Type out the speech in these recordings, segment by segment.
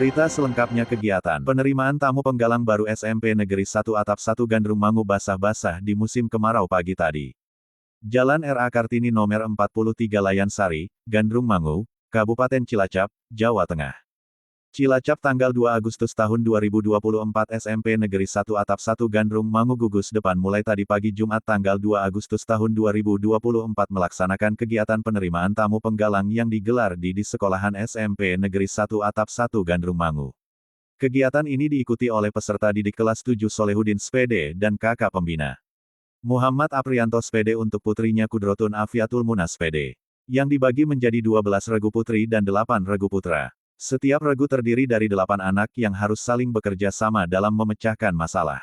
Berita selengkapnya kegiatan penerimaan tamu penggalang baru SMP Negeri 1 Atap 1 Gandrung Mangu basah-basah di musim kemarau pagi tadi. Jalan RA Kartini nomor 43 Layan Sari, Gandrung Mangu, Kabupaten Cilacap, Jawa Tengah. Cilacap tanggal 2 Agustus tahun 2024 SMP Negeri 1 Atap 1 Gandrung Mangu gugus depan mulai tadi pagi Jumat tanggal 2 Agustus tahun 2024 melaksanakan kegiatan penerimaan tamu penggalang yang digelar di sekolahan SMP Negeri 1 Atap 1 Gandrung Mangu. Kegiatan ini diikuti oleh peserta didik kelas 7 Solehudin Spede dan kakak pembina. Muhammad Aprianto Spede untuk putrinya Kudrotun Afiatul Muna Spede. Yang dibagi menjadi 12 regu putri dan 8 regu putra. Setiap regu terdiri dari 8 anak yang harus saling bekerja sama dalam memecahkan masalah.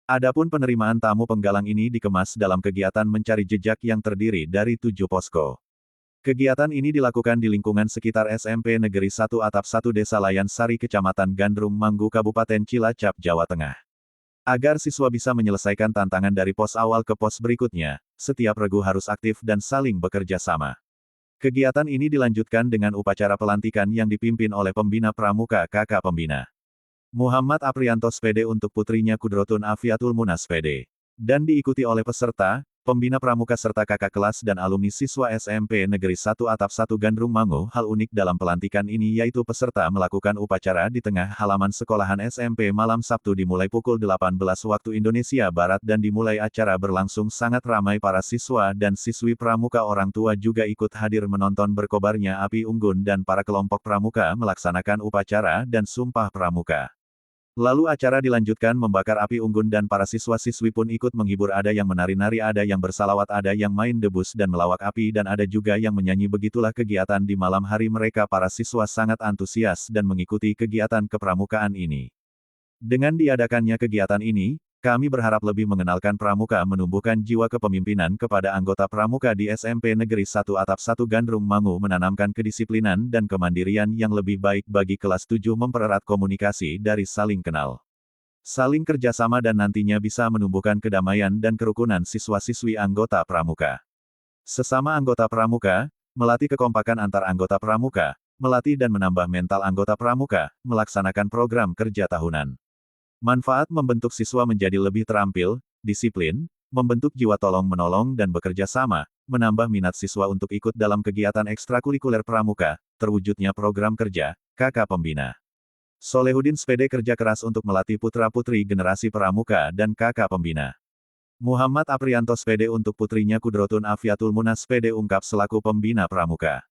Adapun penerimaan tamu penggalang ini dikemas dalam kegiatan mencari jejak yang terdiri dari 7 posko. Kegiatan ini dilakukan di lingkungan sekitar SMP Negeri 1 Atap 1 Desa Layan Sari Kecamatan Gandrung Mangu Kabupaten Cilacap, Jawa Tengah. Agar siswa bisa menyelesaikan tantangan dari pos awal ke pos berikutnya, setiap regu harus aktif dan saling bekerja sama. Kegiatan ini dilanjutkan dengan upacara pelantikan yang dipimpin oleh pembina pramuka kakak pembina. Muhammad Aprianto Spede untuk putrinya Kudrotun Afiatul Muna Spede. Dan diikuti oleh peserta, pembina pramuka serta kakak kelas dan alumni siswa SMP Negeri 1 Atap 1 Gandrung Mangu. Hal unik dalam pelantikan ini yaitu peserta melakukan upacara di tengah halaman sekolahan SMP malam Sabtu dimulai pukul 18 waktu Indonesia Barat dan dimulai acara berlangsung sangat ramai para siswa dan siswi pramuka, orang tua juga ikut hadir menonton berkobarnya api unggun dan para kelompok pramuka melaksanakan upacara dan sumpah pramuka. Lalu acara dilanjutkan membakar api unggun dan para siswa-siswi pun ikut menghibur, ada yang menari-nari, ada yang bersalawat, ada yang main debus dan melawak api dan ada juga yang menyanyi. Begitulah kegiatan di malam hari mereka. Para siswa sangat antusias dan mengikuti kegiatan kepramukaan ini. Dengan diadakannya kegiatan ini, kami berharap lebih mengenalkan pramuka, menumbuhkan jiwa kepemimpinan kepada anggota pramuka di SMP Negeri 1 Atap 1 Gandrung Mangu, menanamkan kedisiplinan dan kemandirian yang lebih baik bagi kelas 7, mempererat komunikasi dari saling kenal, saling kerjasama dan nantinya bisa menumbuhkan kedamaian dan kerukunan siswa-siswi anggota pramuka. Sesama anggota pramuka, melatih kekompakan antar anggota pramuka, melatih dan menambah mental anggota pramuka, melaksanakan program kerja tahunan. Manfaat membentuk siswa menjadi lebih terampil, disiplin, membentuk jiwa tolong-menolong dan bekerja sama, menambah minat siswa untuk ikut dalam kegiatan ekstrakurikuler pramuka, terwujudnya program kerja, kakak pembina. Solehudin Spede kerja keras untuk melatih putra-putri generasi pramuka dan kakak pembina. Muhammad Aprianto Spede untuk putrinya Kudrotun Afiatul Muna Spede ungkap selaku pembina pramuka.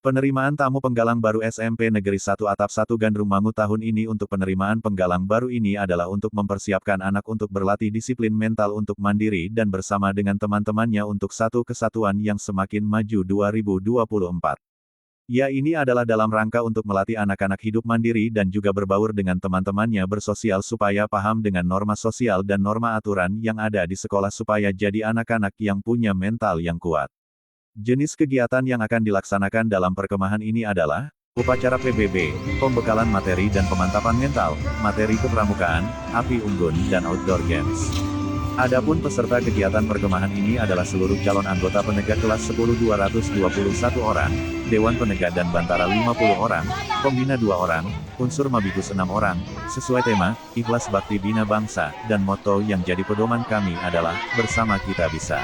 Penerimaan tamu penggalang baru SMP Negeri 1 Atap 1 Gandrung Mangu tahun ini. Untuk penerimaan penggalang baru ini adalah untuk mempersiapkan anak untuk berlatih disiplin mental untuk mandiri dan bersama dengan teman-temannya untuk satu kesatuan yang semakin maju 2024. Ya, ini adalah dalam rangka untuk melatih anak-anak hidup mandiri dan juga berbaur dengan teman-temannya, bersosial supaya paham dengan norma sosial dan norma aturan yang ada di sekolah supaya jadi anak-anak yang punya mental yang kuat. Jenis kegiatan yang akan dilaksanakan dalam perkemahan ini adalah upacara PBB, pembekalan materi dan pemantapan mental, materi kepramukaan, api unggun, dan outdoor games. Adapun peserta kegiatan perkemahan ini adalah seluruh calon anggota penegak kelas 10 221 orang, Dewan Penegak dan Bantara 50 orang, Pembina 2 orang, unsur Mabikus 6 orang, sesuai tema, Ikhlas Bakti Bina Bangsa, dan moto yang jadi pedoman kami adalah, Bersama Kita Bisa.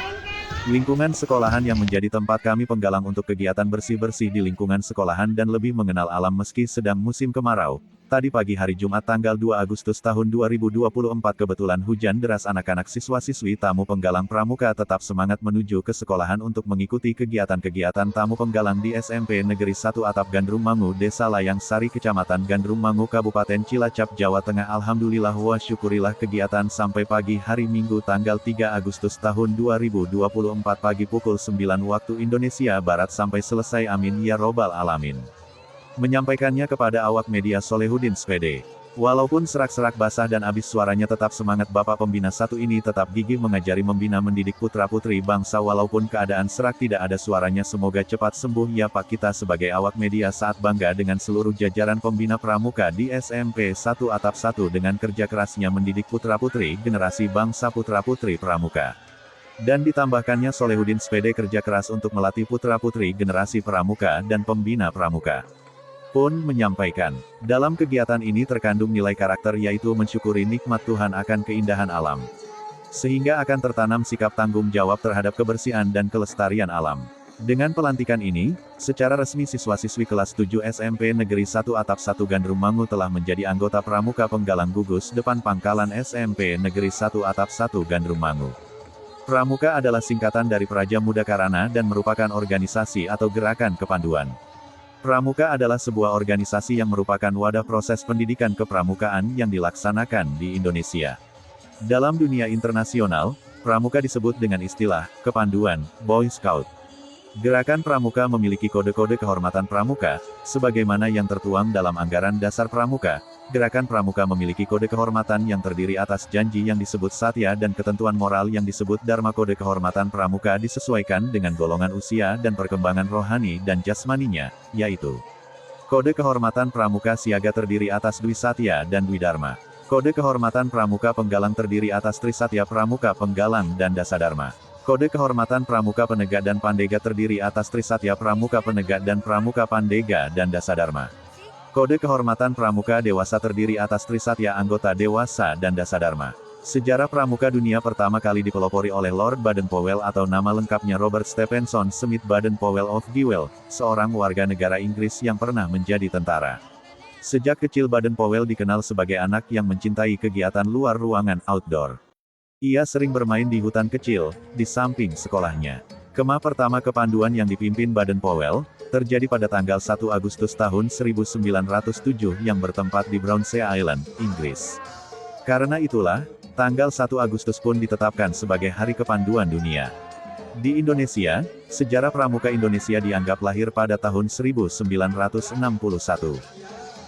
Lingkungan sekolahan yang menjadi tempat kami penggalang untuk kegiatan bersih-bersih di lingkungan sekolahan dan lebih mengenal alam meski sedang musim kemarau. Tadi pagi hari Jumat tanggal 2 Agustus tahun 2024 kebetulan hujan deras, anak-anak siswa-siswi tamu penggalang pramuka tetap semangat menuju ke sekolahan untuk mengikuti kegiatan-kegiatan tamu penggalang di SMP Negeri 1 Atap Gandrung Mangu Desa Layang Sari Kecamatan Gandrung Mangu Kabupaten Cilacap, Jawa Tengah. Alhamdulillah wa syukurilah kegiatan sampai pagi hari Minggu tanggal 3 Agustus tahun 2024 pagi pukul 9 waktu Indonesia Barat sampai selesai, amin ya robbal alamin. Menyampaikannya kepada awak media Solehudin Spede. Walaupun serak-serak basah dan habis suaranya, tetap semangat Bapak Pembina satu ini tetap gigih mengajari, membina, mendidik putra-putri bangsa walaupun keadaan serak tidak ada suaranya. Semoga cepat sembuh ya Pak. Kita sebagai awak media saat bangga dengan seluruh jajaran pembina pramuka di SMP 1 Atap 1 dengan kerja kerasnya mendidik putra-putri generasi bangsa, putra-putri pramuka. Dan ditambahkannya Solehudin Spede kerja keras untuk melatih putra-putri generasi pramuka dan pembina pramuka. pun menyampaikan, dalam kegiatan ini terkandung nilai karakter yaitu mensyukuri nikmat Tuhan akan keindahan alam. Sehingga akan tertanam sikap tanggung jawab terhadap kebersihan dan kelestarian alam. Dengan pelantikan ini, secara resmi siswa-siswi kelas 7 SMP Negeri 1 Atap 1 Gandrung Mangu telah menjadi anggota Pramuka Penggalang Gugus Depan Pangkalan SMP Negeri 1 Atap 1 Gandrung Mangu. Pramuka adalah singkatan dari Praja Muda Karana dan merupakan organisasi atau gerakan kepanduan. Pramuka adalah sebuah organisasi yang merupakan wadah proses pendidikan kepramukaan yang dilaksanakan di Indonesia. Dalam dunia internasional, Pramuka disebut dengan istilah kepanduan Boy Scout. Gerakan Pramuka memiliki kode-kode kehormatan Pramuka, sebagaimana yang tertuang dalam anggaran dasar Pramuka. Gerakan Pramuka memiliki kode kehormatan yang terdiri atas janji yang disebut Satya dan ketentuan moral yang disebut Dharma. Kode kehormatan Pramuka disesuaikan dengan golongan usia dan perkembangan rohani dan jasmaninya, yaitu Kode kehormatan Pramuka Siaga terdiri atas Dwi Satya dan Dwi Dharma. Kode kehormatan Pramuka Penggalang terdiri atas Tri Satya Pramuka Penggalang dan Dasadharma. Kode kehormatan Pramuka Penegak dan Pandega terdiri atas Tri Satya Pramuka Penegak dan Pramuka Pandega dan Dasadharma. Kode kehormatan Pramuka Dewasa terdiri atas Tri Satya Anggota Dewasa dan Dasadharma. Sejarah Pramuka dunia pertama kali dipelopori oleh Lord Baden-Powell atau nama lengkapnya Robert Stephenson Smith Baden-Powell of Dewell, seorang warga negara Inggris yang pernah menjadi tentara. Sejak kecil Baden-Powell dikenal sebagai anak yang mencintai kegiatan luar ruangan outdoor. Ia sering bermain di hutan kecil, di samping sekolahnya. Kemah pertama kepanduan yang dipimpin Baden-Powell, terjadi pada tanggal 1 Agustus tahun 1907 yang bertempat di Brownsea Island, Inggris. Karena itulah, tanggal 1 Agustus pun ditetapkan sebagai Hari Kepanduan Dunia. Di Indonesia, sejarah Pramuka Indonesia dianggap lahir pada tahun 1961.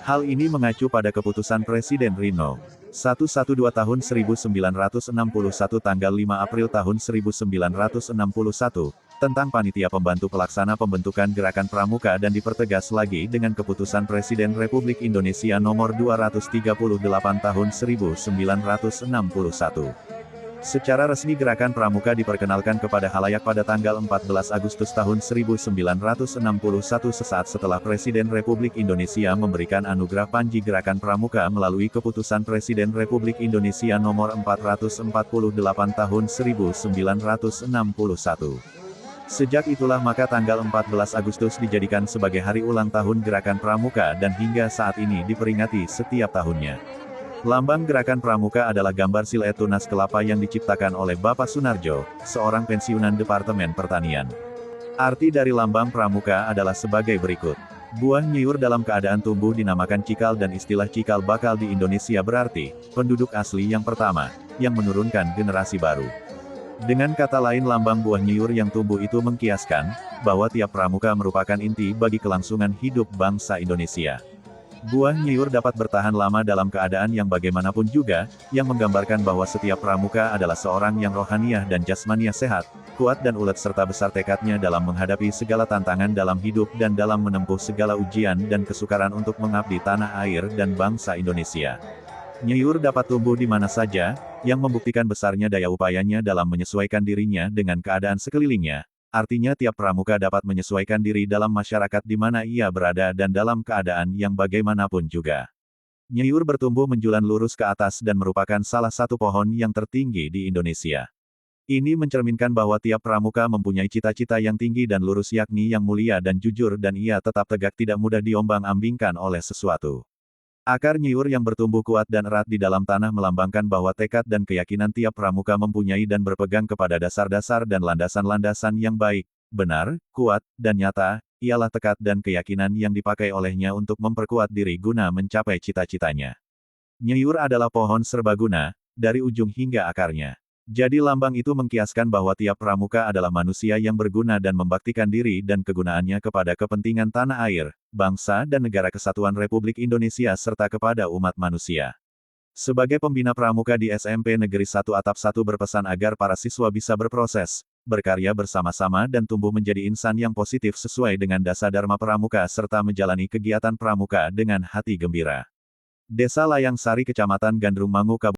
Hal ini mengacu pada keputusan Presiden Rino 112 tahun 1961 tanggal 5 April tahun 1961, tentang Panitia Pembantu Pelaksana Pembentukan Gerakan Pramuka dan dipertegas lagi dengan keputusan Presiden Republik Indonesia nomor 238 tahun 1961. Secara resmi Gerakan Pramuka diperkenalkan kepada khalayak pada tanggal 14 Agustus tahun 1961 sesaat setelah Presiden Republik Indonesia memberikan anugerah Panji Gerakan Pramuka melalui keputusan Presiden Republik Indonesia nomor 448 tahun 1961. Sejak itulah maka tanggal 14 Agustus dijadikan sebagai hari ulang tahun Gerakan Pramuka dan hingga saat ini diperingati setiap tahunnya. Lambang Gerakan Pramuka adalah gambar silet tunas kelapa yang diciptakan oleh Bapak Sunarjo, seorang pensiunan Departemen Pertanian. Arti dari lambang Pramuka adalah sebagai berikut. Buah nyiur dalam keadaan tumbuh dinamakan cikal dan istilah cikal bakal di Indonesia berarti, penduduk asli yang pertama, yang menurunkan generasi baru. Dengan kata lain lambang buah nyiur yang tumbuh itu mengkiaskan, bahwa tiap pramuka merupakan inti bagi kelangsungan hidup bangsa Indonesia. Buah nyiur dapat bertahan lama dalam keadaan yang bagaimanapun juga, yang menggambarkan bahwa setiap pramuka adalah seorang yang rohaniah dan jasmaniah sehat, kuat dan ulet serta besar tekadnya dalam menghadapi segala tantangan dalam hidup dan dalam menempuh segala ujian dan kesukaran untuk mengabdi tanah air dan bangsa Indonesia. Nyiur dapat tumbuh di mana saja, yang membuktikan besarnya daya upayanya dalam menyesuaikan dirinya dengan keadaan sekelilingnya. Artinya tiap pramuka dapat menyesuaikan diri dalam masyarakat di mana ia berada dan dalam keadaan yang bagaimanapun juga. Nyiur bertumbuh menjulang lurus ke atas dan merupakan salah satu pohon yang tertinggi di Indonesia. Ini mencerminkan bahwa tiap pramuka mempunyai cita-cita yang tinggi dan lurus yakni yang mulia dan jujur dan ia tetap tegak tidak mudah diombang-ambingkan oleh sesuatu. Akar nyiur yang bertumbuh kuat dan erat di dalam tanah melambangkan bahwa tekad dan keyakinan tiap pramuka mempunyai dan berpegang kepada dasar-dasar dan landasan-landasan yang baik, benar, kuat, dan nyata, ialah tekad dan keyakinan yang dipakai olehnya untuk memperkuat diri guna mencapai cita-citanya. Nyiur adalah pohon serbaguna, dari ujung hingga akarnya. Jadi lambang itu mengkiaskan bahwa tiap pramuka adalah manusia yang berguna dan membaktikan diri dan kegunaannya kepada kepentingan tanah air, bangsa dan negara kesatuan Republik Indonesia serta kepada umat manusia. Sebagai pembina pramuka di SMP Negeri 1 Atap 1 berpesan agar para siswa bisa berproses, berkarya bersama-sama dan tumbuh menjadi insan yang positif sesuai dengan dasar Dharma Pramuka serta menjalani kegiatan pramuka dengan hati gembira. Desa Layang Sari Kecamatan Gandrung Mangu Kabupaten